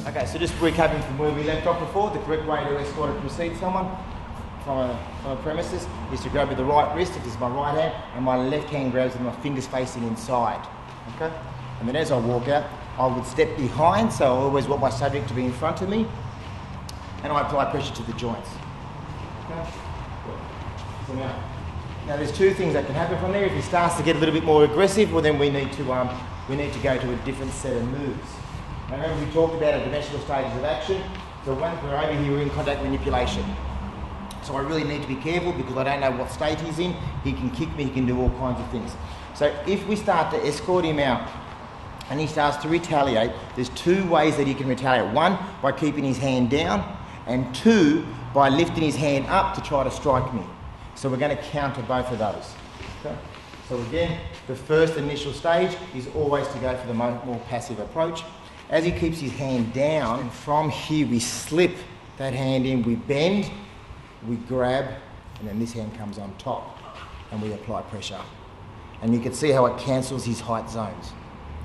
Okay, so just recapping from where we left off before, the correct way to escort and precede someone from a premises is to grab with the right wrist, if this is my right hand, and my left hand grabs with my fingers facing inside. Okay? And then as I walk out, I would step behind, so I always want my subject to be in front of me, and I apply pressure to the joints. Okay? So now there's two things that can happen from there. If he starts to get a little bit more aggressive, well then we need to go to a different set of moves. Now remember we talked about dimensional stages of action. So when we're over here, we're in contact manipulation. So I really need to be careful because I don't know what state he's in. He can kick me, he can do all kinds of things. So if we start to escort him out and he starts to retaliate, there's two ways that he can retaliate. One, by keeping his hand down, and two, by lifting his hand up to try to strike me. So we're going to counter both of those. Okay? So again, the first initial stage is always to go for the more passive approach. As he keeps his hand down, and from here we slip that hand in, we bend, we grab, and then this hand comes on top, and we apply pressure. And you can see how it cancels his height zones.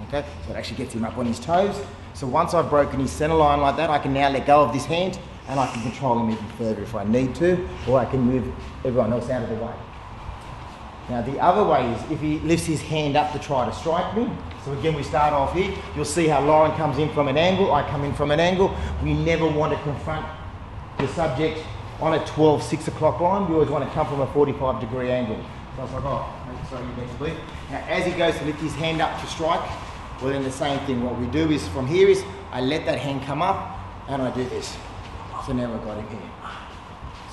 Okay? So it actually gets him up on his toes. So once I've broken his center line like that, I can now let go of this hand, and I can control him even further if I need to, or I can move everyone else out of the way. Now the other way is if he lifts his hand up to try to strike me. So again, we start off here. You'll see how Lauren comes in from an angle, I come in from an angle. We never want to confront the subject on a 12, 6 o'clock line. We always want to come from a 45-degree angle. So it's like, oh, sorry, you need to leave. Now as he goes to lift his hand up to strike, well then the same thing. What we do is from here is I let that hand come up and I do this. So now we've got him here.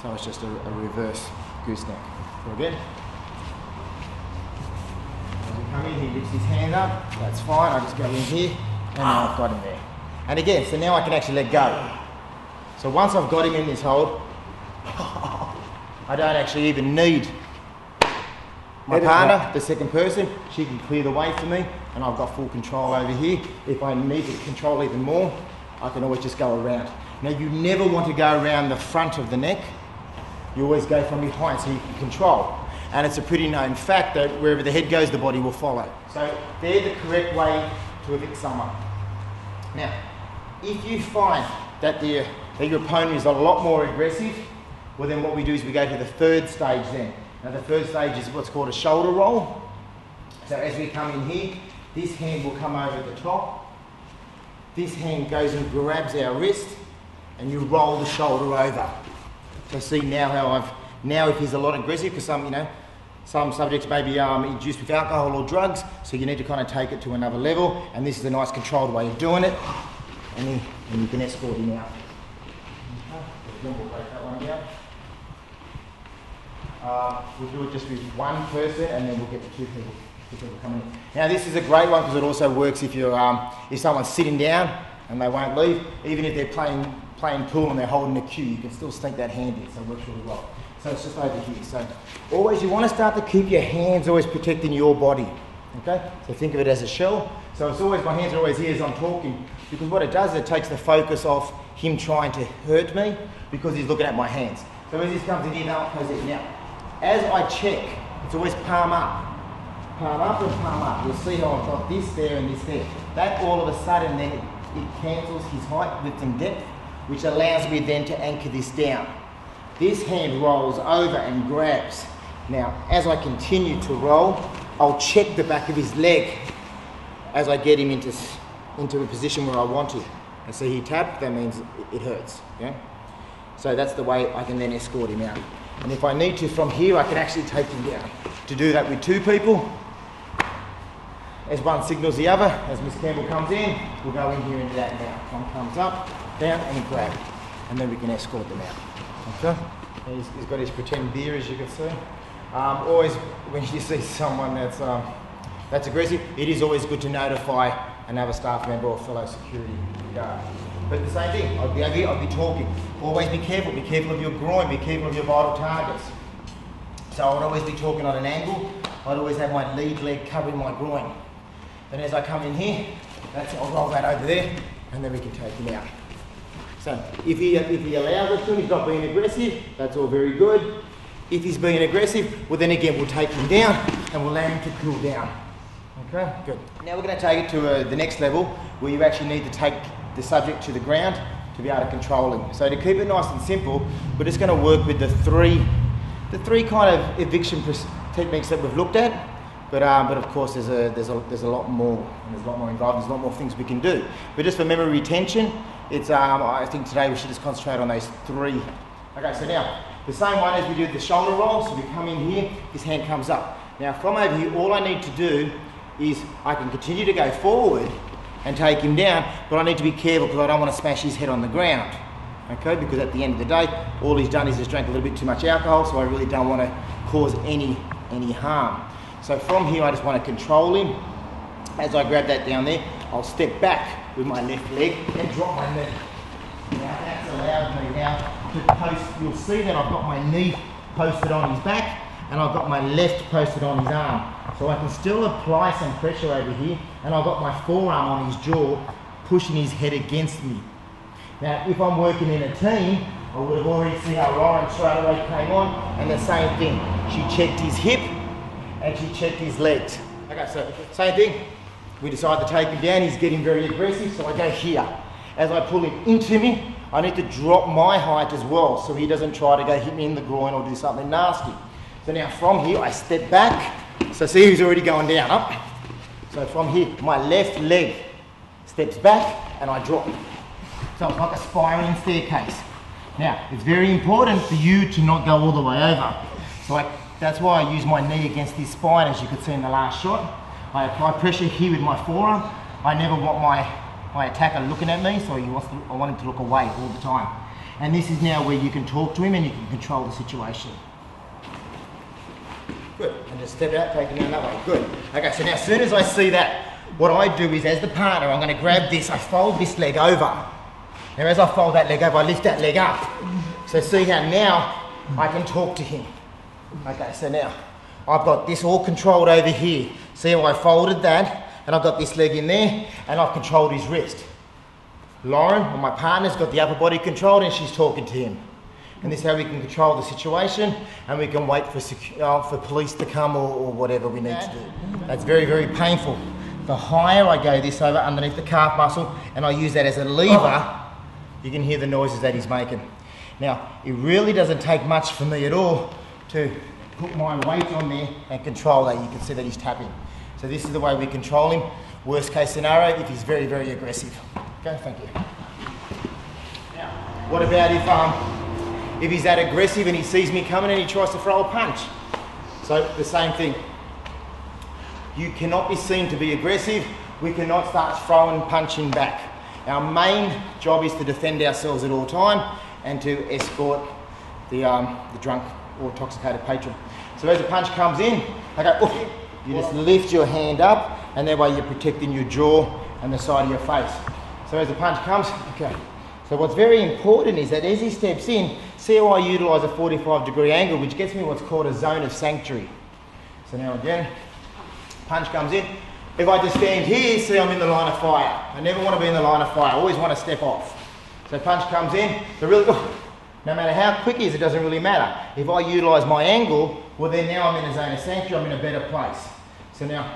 So it's just a reverse gooseneck. So again. Come in, he lifts his hand up, that's fine, I just go in here, and now I've got him there. And again, so now I can actually let go. So once I've got him in this hold, I don't actually even need my partner, the second person. She can clear the way for me, and I've got full control over here. If I need to control even more, I can always just go around. Now you never want to go around the front of the neck, you always go from behind so you can control. And it's a pretty known fact that wherever the head goes, the body will follow. So they're the correct way to evict someone. Now, if you find that your opponent is a lot more aggressive, well then what we do is we go to the third stage then. Now the third stage is what's called a shoulder roll. So as we come in here, this hand will come over the top. This hand goes and grabs our wrist, and you roll the shoulder over. So see now how now if he's a lot aggressive, because some subjects may be induced with alcohol or drugs, so you need to kind of take it to another level, and this is a nice controlled way of doing it, and you can escort him out. Okay. We'll break that one down. We'll do it just with one person, and then we'll get the two people coming in. Now this is a great one because it also works if if someone's sitting down and they won't leave, even if they're playing pool and they're holding a cue, you can still sneak that hand in, so it works really well. So it's just over here. So always you want to start to keep your hands always protecting your body. Okay? So think of it as a shell. So it's always, my hands are always here as I'm talking, because what it does is it takes the focus off him trying to hurt me because he's looking at my hands. So as this comes in here, now it goes in. Now, as I check, it's always palm up. Palm up and palm up. You'll see how I've got this there and this there. That all of a sudden then it cancels his height, width and depth, which allows me then to anchor this down. This hand rolls over and grabs. Now, as I continue to roll, I'll check the back of his leg as I get him into a position where I want to. And see he tapped, that means it hurts. Yeah? So that's the way I can then escort him out. And if I need to, from here, I can actually take him down. To do that with two people, as one signals the other, as Miss Campbell comes in, we'll go in here into that now. One comes up, down, and grab. And then we can escort them out. Okay? He's got his pretend beer, as you can see. Always, when you see someone that's aggressive, it is always good to notify another staff member or fellow security guard. But the same thing, I'd be over here, I'd be talking. Always be careful of your groin, be careful of your vital targets. So I would always be talking on an angle. I'd always have my lead leg covering my groin. Then as I come in here, I'll roll that over there, and then we can take him out. So if he allows us to, he's not being aggressive, that's all very good. If he's being aggressive, well then again we'll take him down and we'll allow him to cool down. Okay, good. Now we're going to take it to the next level where you actually need to take the subject to the ground to be able to control him. So to keep it nice and simple, we're just going to work with the three kind of eviction techniques that we've looked at. But of course there's a lot more, and there's a lot more involved. There's a lot more things we can do. But just for memory retention, it's I think today we should just concentrate on those three. Okay, so now the same one as we did the shoulder roll. So we come in here, his hand comes up. Now from over here, all I need to do is I can continue to go forward and take him down, but I need to be careful because I don't want to smash his head on the ground. Okay, because at the end of the day, all he's done is just drank a little bit too much alcohol, so I really don't want to cause any harm. So from here, I just want to control him. As I grab that down there, I'll step back with my left leg and drop my knee. Now that's allowed me now to post. You'll see that I've got my knee posted on his back and I've got my left posted on his arm. So I can still apply some pressure over here, and I've got my forearm on his jaw, pushing his head against me. Now, if I'm working in a team, I would have already seen how Lauren straight away came on, and the same thing. She checked his hip, and she checked his legs. Okay, so same thing. We decide to take him down. He's getting very aggressive, so I go here. As I pull him into me, I need to drop my height as well, so he doesn't try to go hit me in the groin or do something nasty. So now from here, I step back. So see, he's already going down, up. So from here, my left leg steps back and I drop. So it's like a spiraling staircase. Now, it's very important for you to not go all the way over. So that's why I use my knee against his spine, as you could see in the last shot. I apply pressure here with my forearm. I never want my attacker looking at me, so I want him to look away all the time. And this is now where you can talk to him and you can control the situation. Good, and just step out, take it down that way, good. Okay, so now as soon as I see that, what I do is, as the partner, I'm going to grab this, I fold this leg over. Now as I fold that leg over, I lift that leg up. So see how now I can talk to him. Okay, so now I've got this all controlled over here. See how I folded that, and I've got this leg in there, and I've controlled his wrist. Lauren, or my partner's got the upper body controlled, and she's talking to him. And this is how we can control the situation, and we can wait for police to come or whatever we need to do. That's very, very painful. The higher I go this over underneath the calf muscle, and I use that as a lever, you can hear the noises that he's making. Now, it really doesn't take much for me at all to put my weight on there and control that. You can see that he's tapping. So this is the way we control him. Worst case scenario, if he's very, very aggressive. Okay, thank you. Now, what about if he's that aggressive and he sees me coming and he tries to throw a punch? So the same thing. You cannot be seen to be aggressive. We cannot start throwing, punching back. Our main job is to defend ourselves at all time and to escort the drunk or intoxicated patron. So as a punch comes in, I go, oof, you just lift your hand up, and that way you're protecting your jaw and the side of your face. So as the punch comes, okay. So what's very important is that as he steps in, see how I utilise a 45-degree angle, which gets me what's called a zone of sanctuary. So now again, punch comes in. If I just stand here, see I'm in the line of fire. I never want to be in the line of fire. I always want to step off. So punch comes in, so really, no matter how quick he is, it doesn't really matter. If I utilise my angle, well then now I'm in a zone of sanctuary, I'm in a better place. So now,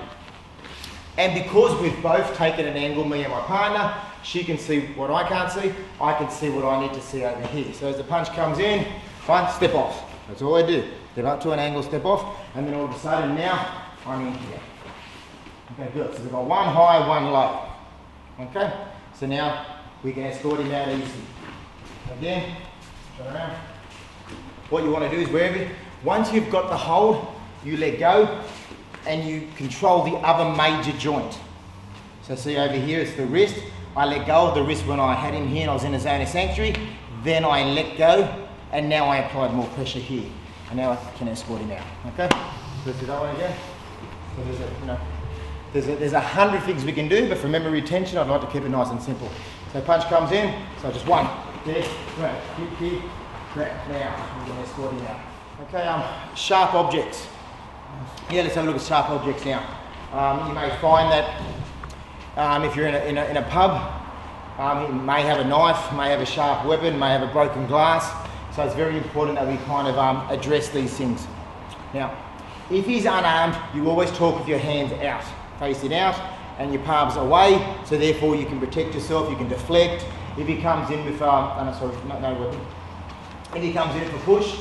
and because we've both taken an angle, me and my partner, she can see what I can't see, I can see what I need to see over here. So as the punch comes in, fine, step off. That's all I do. Step up to an angle, step off, and then all of a sudden now, I'm in here. Okay, good. So we've got one high, one low. Okay, so now we can escort him out easily. Again, turn around. What you want to do is once you've got the hold, you let go and you control the other major joint. So see over here, it's the wrist. I let go of the wrist when I had him here and I was in a zone of sanctuary. Then I let go, and now I applied more pressure here. And now I can escort him out. Okay? Let's do that one again. So there's 100 things we can do, but for memory retention, I'd like to keep it nice and simple. So punch comes in, so just one, there, grab, here, grab, now, we can escort him out. Okay, sharp objects. Yeah, let's have a look at sharp objects now. You may find that if you're in a pub, He may have a knife, may have a sharp weapon, may have a broken glass. So it's very important that we kind of address these things. Now, if he's unarmed, you always talk with your hands out, facing out, and your palms away, so therefore you can protect yourself, you can deflect. If he comes in with, no weapon. If he comes in for push,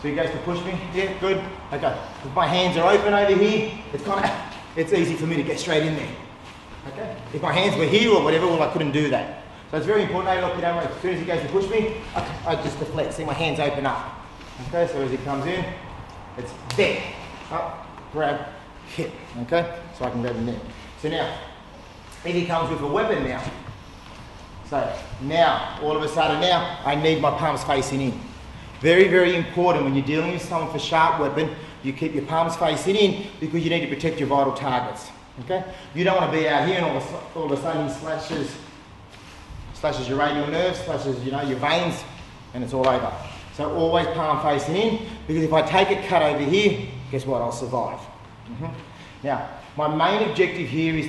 so he goes to push me, yeah, good, okay. If my hands are open over here, it's easy for me to get straight in there, okay. If my hands were here or whatever, well, I couldn't do that. So it's very important, look, as soon as he goes to push me, I just deflect, see my hands open up. Okay, so as he comes in, it's there, up, grab, hit, okay? So I can grab him there. So now, if he comes with a weapon now, so now, all of a sudden now, I need my palms facing in. Very, very important when you're dealing with someone with a sharp weapon, you keep your palms facing in because you need to protect your vital targets, okay? You don't want to be out here and all of a sudden he slashes your radial nerves, slashes, you know, your veins, and it's all over. So always palm facing in, because if I take a cut over here, guess what, I'll survive. Now, my main objective here is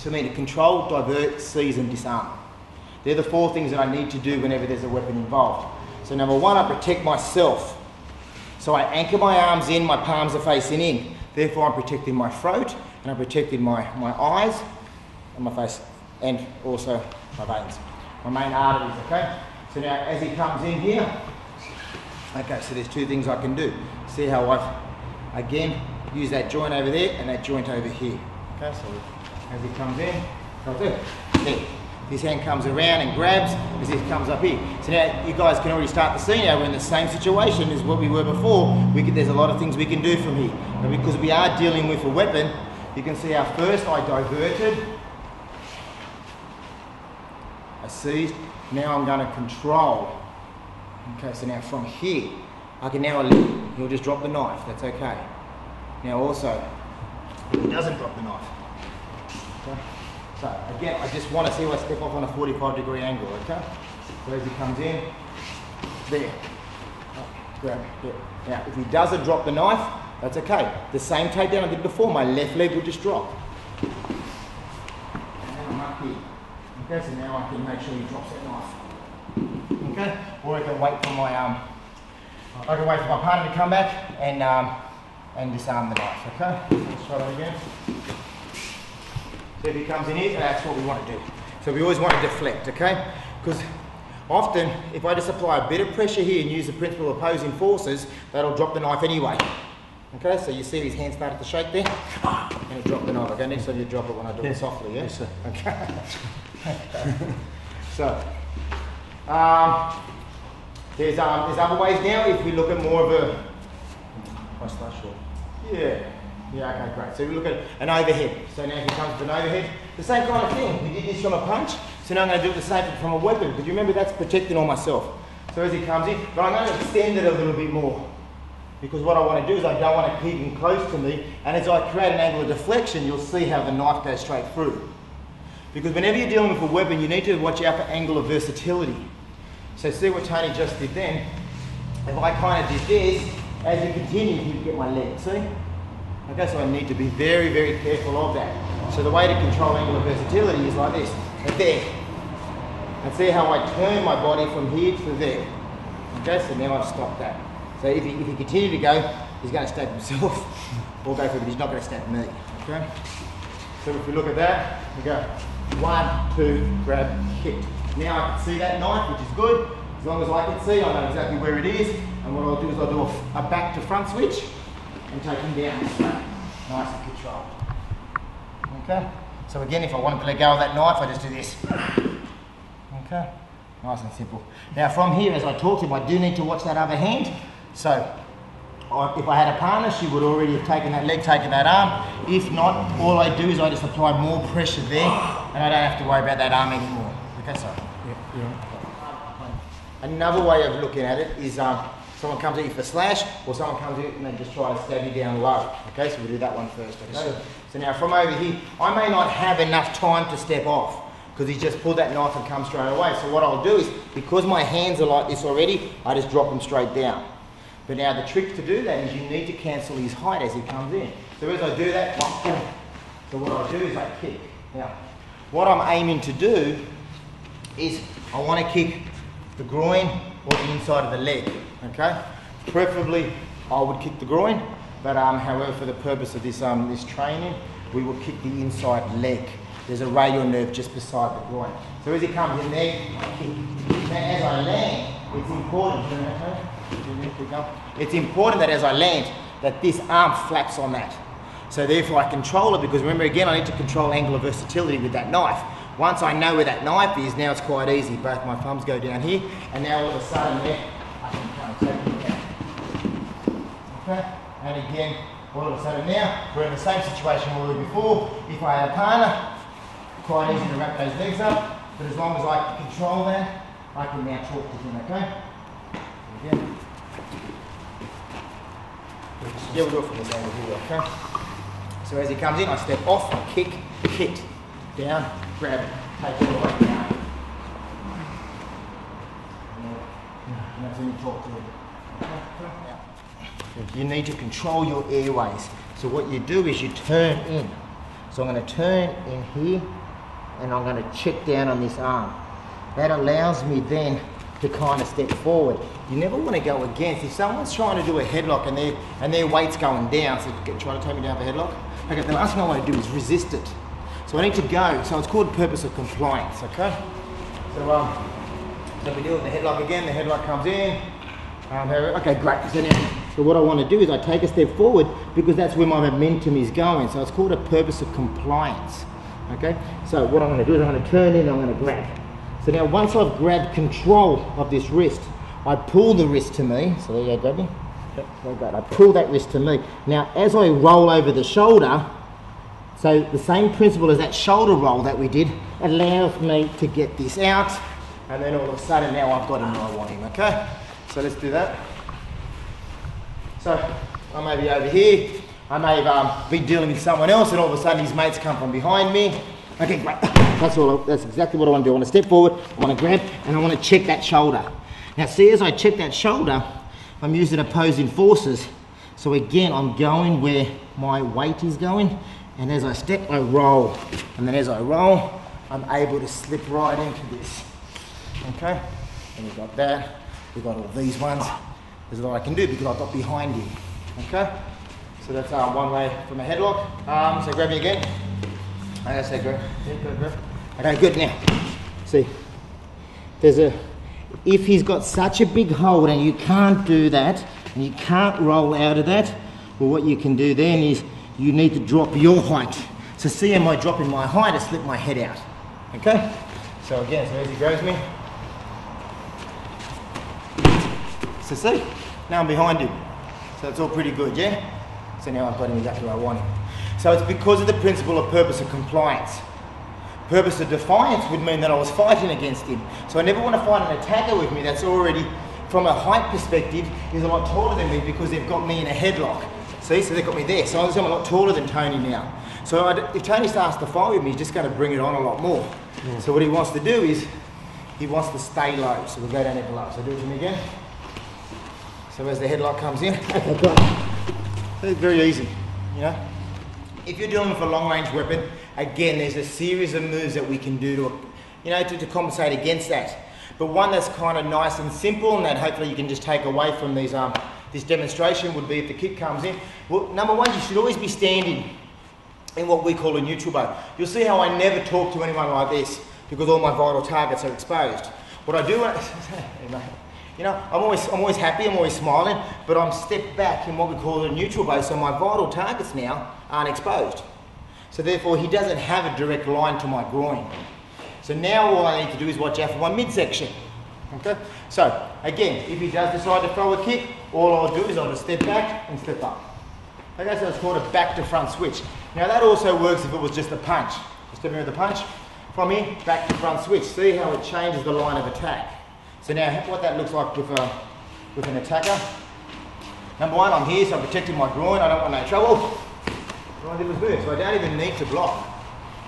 for me to control, divert, seize and disarm. They're the 4 things that I need to do whenever there's a weapon involved. So number 1, I protect myself. So I anchor my arms in, my palms are facing in. Therefore I'm protecting my throat, and I'm protecting my eyes, and my face, and also my veins, my main arteries, okay? So now as he comes in here, okay, so there's 2 things I can do. See how I've, again, use that joint over there and that joint over here. Okay, so as he comes in, there. His hand comes around and grabs as he comes up here. So now you guys can already start to see now we're in the same situation as what we were before. There's a lot of things we can do from here. But because we are dealing with a weapon, you can see how first I diverted, I seized, now I'm going to control. Okay, so now from here, I can now, he'll just drop the knife, that's okay. Now also, if he doesn't drop the knife, okay? So again, I just want to see if I step off on a 45-degree angle, okay? So as he comes in, there, grab, yeah. Now if he doesn't drop the knife, that's okay. The same takedown I did before, my left leg will just drop. And I'm up here. Okay, so now I can make sure he drops that knife. Okay, or I can wait for my partner to come back and disarm the knife. Okay, let's try that again. So if he comes in here, that's what we want to do. So we always want to deflect, okay? Because often, if I just apply a bit of pressure here and use the principle of opposing forces, that'll drop the knife anyway. Okay, so you see his hand started to shake there, and he dropped the knife. Okay, next time you drop it when I do it softly, yeah? Yes, sir. Okay. So, there's other ways now. If we look at more of a, yeah, okay, great. So we look at an overhead. So now if he comes with an overhead, the same kind of thing. We did this from a punch, so now I'm going to do the same from a weapon. Because you remember that's protecting all myself. So as he comes in, but I'm going to extend it a little bit more. Because what I want to do is I don't want to keep him close to me, and as I create an angle of deflection, you'll see how the knife goes straight through. Because whenever you're dealing with a weapon, you need to watch out for angle of versatility. So see what Tony just did then. If I kind of did this, as you continue, you get my leg, see? Okay, so I need to be very, very careful of that. So the way to control angle of versatility is like this, there. And see how I turn my body from here to there. Okay, so now I've stopped that. So if he continue to go, he's going to stab himself or go for it, but he's not going to stab me. Okay? So if we look at that, we go 1, 2, grab, hit. Now I can see that knife, which is good. As long as I can see, I know exactly where it is. And what I'll do is I'll do a back to front switch and take him down this way. Nice and controlled. Okay? So again, if I wanted to let go of that knife, I just do this. Okay? Nice and simple. Now from here, as I talked to him, I do need to watch that other hand. So if I had a partner, she would already have taken that leg, taken that arm. If not, all I do is I just apply more pressure there, and I don't have to worry about that arm anymore. Okay, so. Yeah. Another way of looking at it is someone comes at you for slash, or someone comes at you and they just try to stab you down low. Okay, so we'll do that one first. Okay? So now from over here, I may not have enough time to step off because he's just pulled that knife and come straight away. So what I'll do is, because my hands are like this already, I just drop them straight down. But now the trick to do that is you need to cancel his height as he comes in. So as I do that, so what I do is I kick. Now, what I'm aiming to do is I want to kick the groin or the inside of the leg, okay? Preferably I would kick the groin, but however, for the purpose of this this training, we will kick the inside leg. There's a radial nerve just beside the groin. So as it comes in there, I kick. Now as I land, it's important, it's important that as I land, that this arm flaps on that. So therefore I control it, because remember again, I need to control angular versatility with that knife. Once I know where that knife is, now it's quite easy. Both my thumbs go down here, and now all of a sudden there, I can kind of take it down. Okay? And again, all of a sudden now, we're in the same situation we were before. If I had a partner, quite easy to wrap those legs up, but as long as I can control that, I can now talk to him, okay? Again. Yeah, we'll do it from this angle here, okay? So as he comes in, I step off, kick, down, grab it, take it all the way down. And that's when you talk to him. You need to control your airways. So what you do is you turn in. So I'm going to turn in here, and I'm going to check down on this arm. That allows me then to kind of step forward. You never want to go against. If someone's trying to do a headlock and their weight's going down, so trying to take me down for a headlock, okay, the last thing I want to do is resist it. So I need to go. So it's called purpose of compliance, okay? So we do it with the headlock again. The headlock comes in. Okay, great. So what I want to do is I take a step forward, because that's where my momentum is going. So it's called a purpose of compliance, okay? So what I'm going to do is I'm going to turn in and I'm going to grab. So now once I've grabbed control of this wrist, I pull the wrist to me. So there you go, grab me. Yep, very good. I pull that wrist to me. Now as I roll over the shoulder, so the same principle as that shoulder roll that we did allows me to get this out, and then all of a sudden now I've got him where I want him, okay? So let's do that. So I may be over here, I may be dealing with someone else, and all of a sudden his mates come from behind me. Okay, great. That's exactly what I want to do. I want to step forward, I want to grab, and I want to check that shoulder. Now see, as I check that shoulder, I'm using opposing forces. So again, I'm going where my weight is going, and as I step, I roll. And then as I roll, I'm able to slip right into this. Okay? And we've got that. We've got all these ones. There's a lot I can do because I've got behind him. Okay? So that's one way from a headlock. So grab me again. Okay, so grab. Okay, good. Now, see, if he's got such a big hold and you can't do that, and you can't roll out of that, well, what you can do then is you need to drop your height. So see, am I dropping my height to slip my head out? Okay? So again, so as he grabs me. So see, now I'm behind him. So it's all pretty good, yeah? So now I've got him exactly where I want him. So it's because of the principle of purpose of compliance. Purpose of defiance would mean that I was fighting against him. So I never want to fight an attacker with me that's already, from a height perspective, is a lot taller than me, because they've got me in a headlock. See, so they've got me there. So I'm a lot taller than Tony now. So if Tony starts to fight with me, he's just going to bring it on a lot more. Yeah. So what he wants to do is, he wants to stay low. So we'll go down there below. So do it to me again. So as the headlock comes in, okay, got it. It's very easy, you know. If you're dealing with a long-range weapon, again, there's a series of moves that we can do to compensate against that. But one that's kind of nice and simple, and that hopefully you can just take away from these this demonstration, would be if the kick comes in. Well, number one, you should always be standing in what we call a neutral bow. You'll see how I never talk to anyone like this, because all my vital targets are exposed. What I do, you know, I'm always happy, I'm always smiling, but I'm stepped back in what we call a neutral bow, so my vital targets now aren't exposed. So therefore, he doesn't have a direct line to my groin. So now all I need to do is watch out for my midsection. Okay? So again, if he does decide to throw a kick, all I'll do is I'll just step back and step up. Okay, so it's called a back to front switch. Now that also works if it was just a punch. Step in with the punch, from here, back to front switch. See how it changes the line of attack. So now what that looks like with an attacker. Number one, I'm here, so I'm protecting my groin, I don't want no trouble. All I did was move, so I don't even need to block.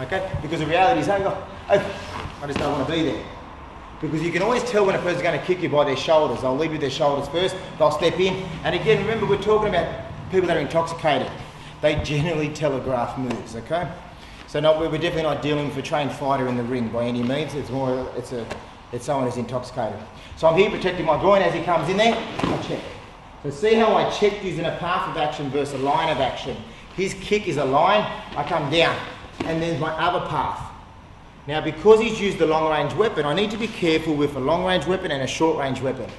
Okay? Because the reality is, I just don't want to be there. Because you can always tell when a person's going to kick you by their shoulders. They'll lead with their shoulders first, they'll step in. And again, remember, we're talking about people that are intoxicated. They generally telegraph moves, okay? So no, we're definitely not dealing with a trained fighter in the ring by any means. It's more, it's someone who's intoxicated. So I'm here protecting my groin as he comes in there. I check. So see how I check using a path of action versus a line of action. His kick is a line, I come down, and there's my other path. Now because he's used a long range weapon, I need to be careful with a long range weapon and a short range weapon.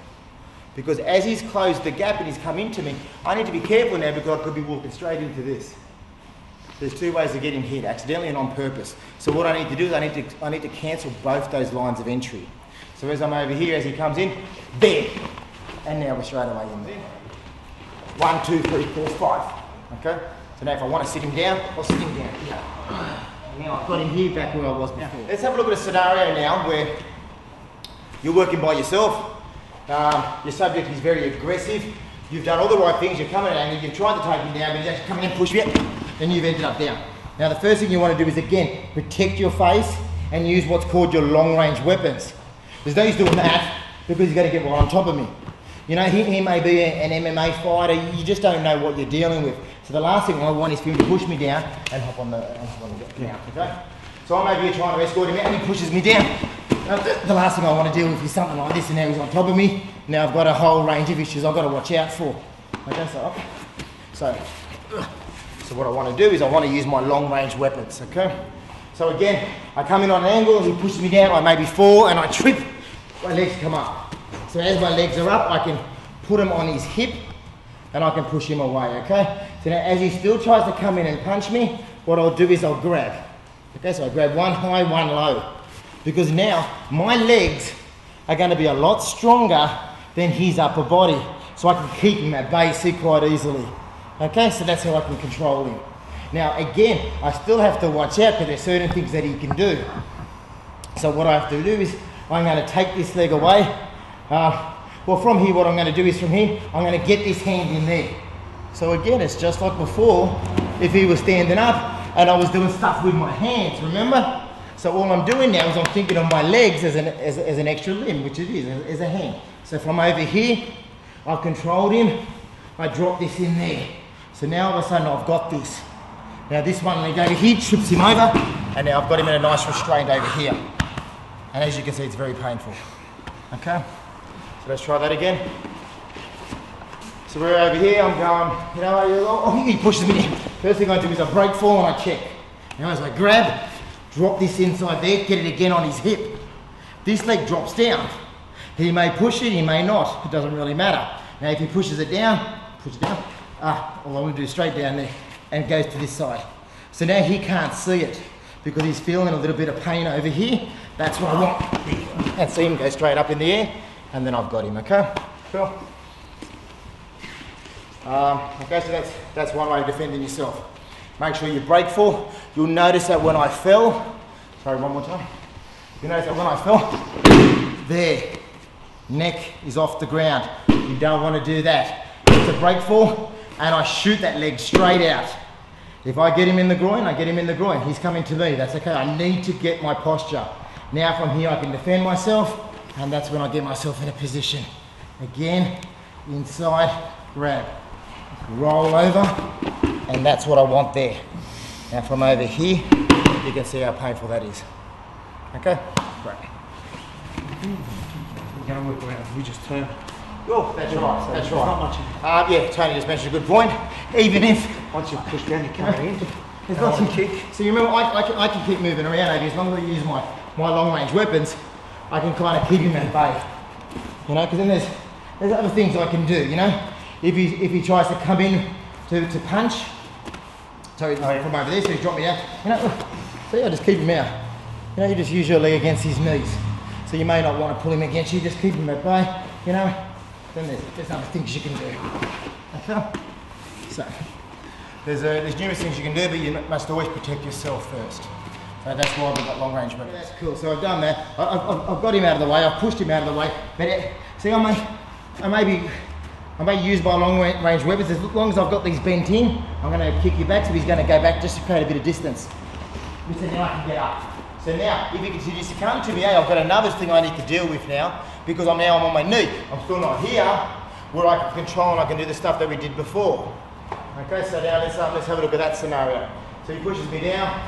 Because as he's closed the gap and he's come into me, I need to be careful now because I could be walking straight into this. There's two ways of getting hit, accidentally and on purpose. So what I need to do is I need to cancel both those lines of entry. So as I'm over here, as he comes in, there, and now we're straight away in there. 1, 2, 3, 4, 5. Okay? So now if I want to sit him down, I'll sit him down. Yeah. Now I've got him here back where I was before. Yeah. Let's have a look at a scenario now where you're working by yourself. Your subject is very aggressive. You've done all the right things. You're coming at him. You've tried to take him down, but he's actually coming in and push me up. Then you've ended up down. Now the first thing you want to do is again protect your face and use what's called your long range weapons. There's no use doing that because he's going to get right on top of me. You know, he may be an MMA fighter. You just don't know what you're dealing with. So the last thing I want is for him to push me down and hop on the ground. Okay? So I'm over here trying to escort him out and he pushes me down. The last thing I want to deal with is something like this, and now he's on top of me. Now I've got a whole range of issues I've got to watch out for. Okay, so what I want to do is I want to use my long range weapons, okay? So again, I come in on an angle, he pushes me down, I maybe fall and I trip, my legs come up. So as my legs are up, I can put him on his hip and I can push him away, okay? So now as he still tries to come in and punch me, what I'll do is I'll grab. Okay, so I grab one high, one low. Because now my legs are going to be a lot stronger than his upper body. So I can keep him at bay quite easily. Okay, so that's how I can control him. Now again, I still have to watch out because there's certain things that he can do. So what I have to do is I'm going to take this leg away. Well, from here, what I'm going to do is from here, I'm going to get this hand in there. So again, it's just like before, if he was standing up and I was doing stuff with my hands, remember? So all I'm doing now is I'm thinking of my legs as an extra limb, which it is, as a hand. So from over here, I've controlled him, I drop this in there. So now all of a sudden I've got this. Now this one leg over here trips him over, and now I've got him in a nice restraint over here. And as you can see, it's very painful. Okay, so let's try that again. So we're over here, I'm going, you know, he pushes me in. First thing I do is I break fall and I check. Now as I grab, drop this inside there, get it again on his hip. This leg drops down. He may push it, he may not. It doesn't really matter. Now if he pushes it down, push it down. All I'm going to do is straight down there and it goes to this side. So now he can't see it because he's feeling a little bit of pain over here. That's what I want. And see him go straight up in the air and then I've got him, okay? Cool. Okay, so that's one way of defending yourself. Make sure you break fall. You'll notice that when I fell, sorry, one more time. You'll notice that when I fell, there, neck is off the ground. You don't want to do that. It's a break fall, and I shoot that leg straight out. If I get him in the groin, I get him in the groin. He's coming to me, that's okay. I need to get my posture. Now from here I can defend myself, and that's when I get myself in a position. Again, inside, grab, roll over, and that's what I want there. Now from over here, you can see how painful that is. Okay? Great. We're going to work around, we just turn. Oh, that's right, that's right. Not much. Yeah, Tony just mentioned a good point. Even if... Once you push down, you come in. There's lots of kick. So you remember, I can keep moving around over here. As long as I use my long range weapons, I can kind of keep him at bay. You know, because then there's other things I can do, you know? If he tries to come in to punch, so from over there, so he's dropped me out. You know, see, I just keep him out. You know, you just use your leg against his knees. So you may not want to pull him against you, just keep him at bay, you know. Then there's other things you can do. Okay? So, there's numerous things you can do, but you must always protect yourself first. So that's why we've got long range weapons. That's cool, so I've done that. I've got him out of the way, I've pushed him out of the way, but see, I may use my long range weapons. As long as I've got these bent in, I'm going to kick you back, so he's going to go back just to create a bit of distance. So now I can get up. So now, if he continues to come to me, I've got another thing I need to deal with now, because I'm on my knee. I'm still not here, where I can control and I can do the stuff that we did before. Okay, so now let's have a look at that scenario. So he pushes me down,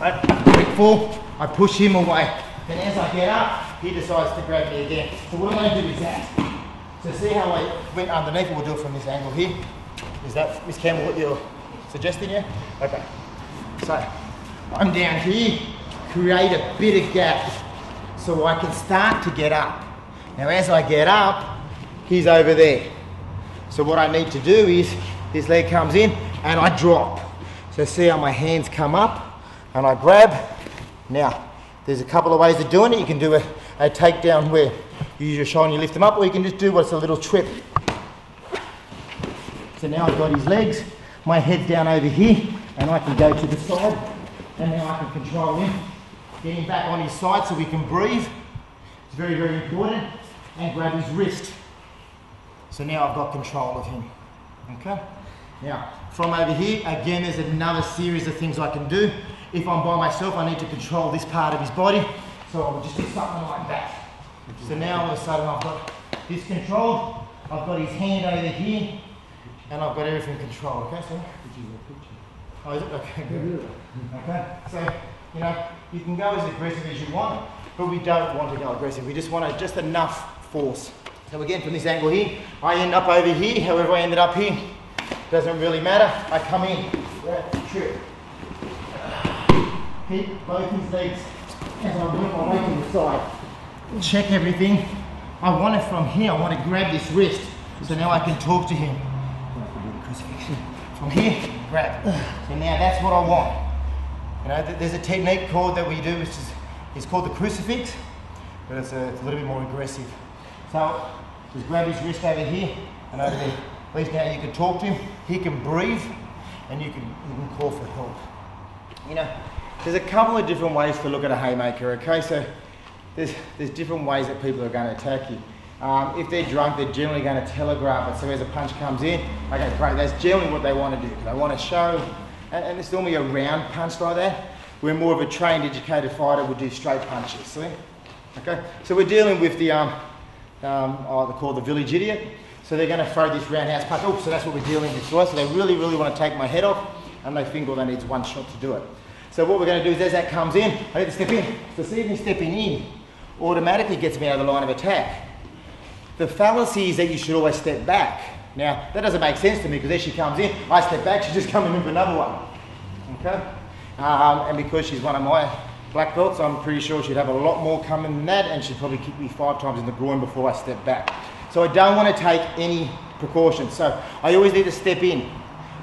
Right, quick fall, I push him away. Then as I get up, he decides to grab me again. So what I'm going to do is that. So see how I went underneath, we'll do it from this angle here. Is that, Miss Campbell, what you're suggesting here? Okay. So I'm down here, create a bit of gap so I can start to get up. Now as I get up, he's over there. So what I need to do is, this leg comes in and I drop. So see how my hands come up and I grab. Now, there's a couple of ways of doing it. You can do a takedown where you use your shoulder and you lift them up, or you can just do what's a little trip. So now I've got his legs, my head's down over here, and I can go to the side, and now I can control him. Get him back on his side so we can breathe. It's very, very important. And grab his wrist. So now I've got control of him. Okay? Now, from over here, again, there's another series of things I can do. If I'm by myself, I need to control this part of his body. So I'll just do something like that. So now all of a sudden I've got this controlled. I've got his hand over here, and I've got everything controlled. Okay, so? Oh, is it? Okay, good. Okay, so, you know, you can go as aggressive as you want, but we don't want to go aggressive. We just want just enough force. So again, from this angle here, I end up over here. However I ended up here, doesn't really matter. I come in, trip. Keep both his legs as I work my way to the side. Check everything. I want it from here. I want to grab this wrist. So now I can talk to him. From here, grab. So now that's what I want. You know, there's a technique that we do, which is called the crucifix, but it's a little bit more aggressive. So just grab his wrist over here and over there. At least now you can talk to him. He can breathe, and you can call for help. You know, there's a couple of different ways to look at a haymaker. Okay, so there's different ways that people are going to attack you. If they're drunk, they're generally going to telegraph it. So as a punch comes in, okay, great. That's generally what they want to do. They want to show, and it's normally a round punch like that. Where more of a trained, educated fighter would do straight punches. See? Okay. So we're dealing with the they're called the village idiot. So they're going to throw this roundhouse punch. Oh, so that's what we're dealing with. So they really, really want to take my head off, and they think all they need is one shot to do it. So what we're going to do is, as that comes in, I need to step in. So see me stepping in automatically gets me out of the line of attack. The fallacy is that you should always step back. Now, that doesn't make sense to me, because as she comes in, I step back, she's just coming in for another one. Okay? And because she's one of my black belts, I'm pretty sure she'd have a lot more coming than that, and she'd probably kick me 5 times in the groin before I step back. So I don't want to take any precautions. So I always need to step in,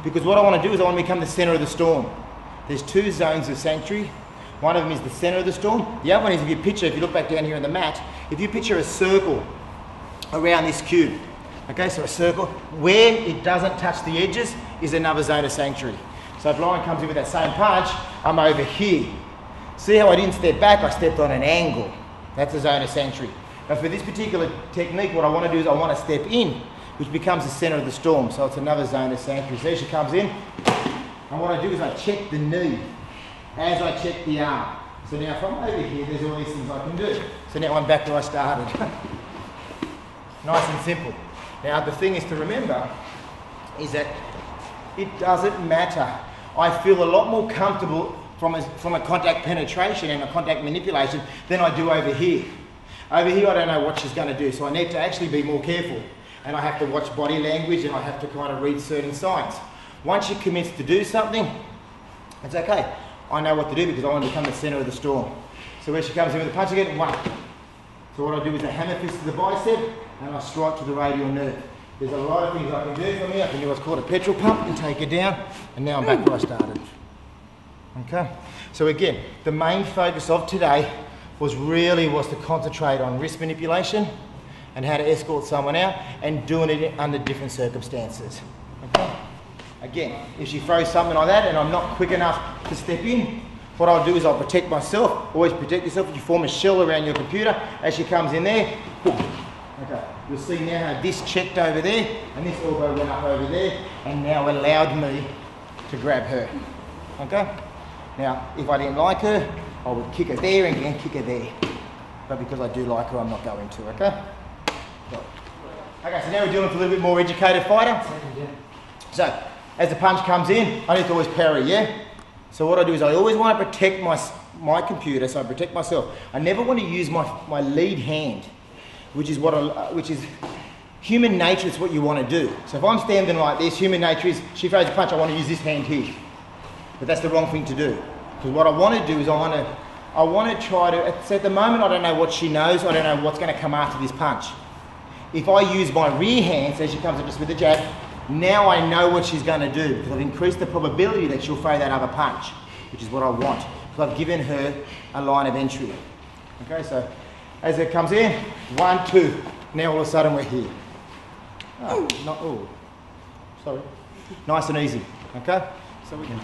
because what I want to do is I want to become the center of the storm. There's 2 zones of sanctuary. One of them is the center of the storm. The other one is, if you look back down here on the mat, if you picture a circle around this cube, okay, so a circle, where it doesn't touch the edges is another zone of sanctuary. So if Lauren comes in with that same punch, I'm over here. See how I didn't step back, I stepped on an angle. That's a zone of sanctuary. But for this particular technique, what I want to do is I want to step in, which becomes the center of the storm. So it's another zone of sanctuary. So she comes in, and what I do is I check the knee as I check the arm. So now from over here, there's all these things I can do. So now I'm back where I started. Nice and simple. Now the thing is to remember is that it doesn't matter. I feel a lot more comfortable from a contact penetration and a contact manipulation than I do over here. Over here I don't know what she's going to do, so I need to actually be more careful. And I have to watch body language, and I have to kind of read certain signs. Once she commits to do something, it's okay. I know what to do, because I want to become the center of the storm. So where she comes in with a punch again, 1. So what I do is a hammer fist to the bicep, and I strike to the radial nerve. There's a lot of things I can do from here. I can do what's called a petrol pump and take her down, and now I'm back where I started. Okay, so again, the main focus of today was to concentrate on wrist manipulation and how to escort someone out, and doing it under different circumstances. Okay? Again, if she throws something like that and I'm not quick enough to step in, what I'll do is I'll protect myself. Always protect yourself. You form a shell around your computer. As she comes in there, boom. Okay, you'll see now how this checked over there, and this elbow went up over there, and now allowed me to grab her. Okay? Now, if I didn't like her, I would kick her there and then kick her there. But because I do like her, I'm not going to, okay? Okay, so now we're dealing with a little bit more educated fighter. So, as the punch comes in, I need to always parry, yeah? So what I do is I always want to protect my computer, so I protect myself. I never want to use my lead hand, which is human nature. It's what you want to do. So if I'm standing like this, human nature is, she throws a punch, I want to use this hand here. But that's the wrong thing to do. Because what I want to do is I want to try to, so at the moment I don't know what she knows, I don't know what's going to come after this punch. If I use my rear hand, so she comes up just with a jab, now I know what she's going to do, because I've increased the probability that she'll throw that other punch, which is what I want, because I've given her a line of entry. Okay, so as it comes in, 1, 2, now all of a sudden we're here. Oh, sorry. Nice and easy, okay? So we can,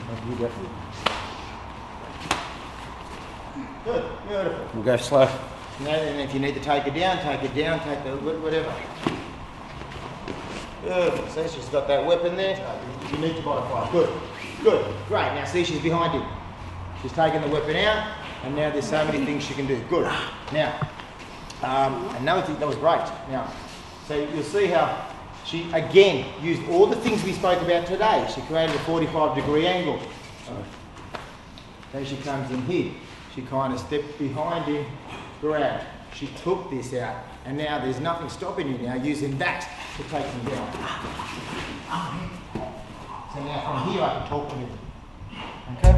good, beautiful. We'll go slow. And if you need to take it down, take the, whatever. Good, see she's got that weapon there. You need to modify, good, great. Now see she's behind him. She's taken the weapon out, and now there's so many things she can do, good. Now, another thing, that was great. Now, so you'll see how she, again, used all the things we spoke about today. She created a 45-degree angle. So she comes in here. She kind of stepped behind him, grabbed. She took this out, and now there's nothing stopping you now using that to take him down. So now from here I can talk to him. Okay?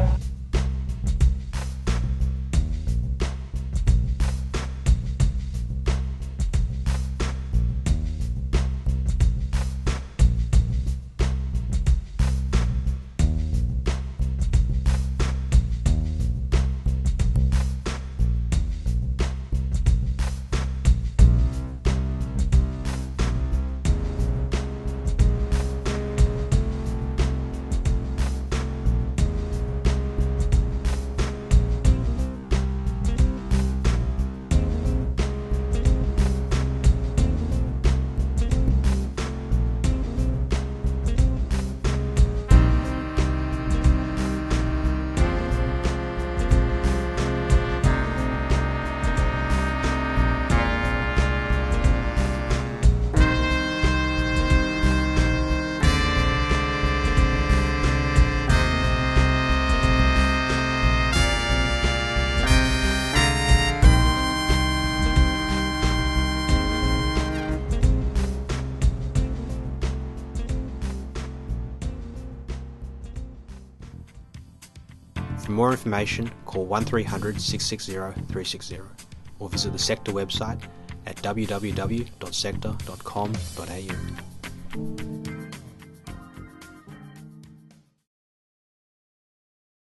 For more information, call 1300 660 360 or visit the Sector website at www.sector.com.au.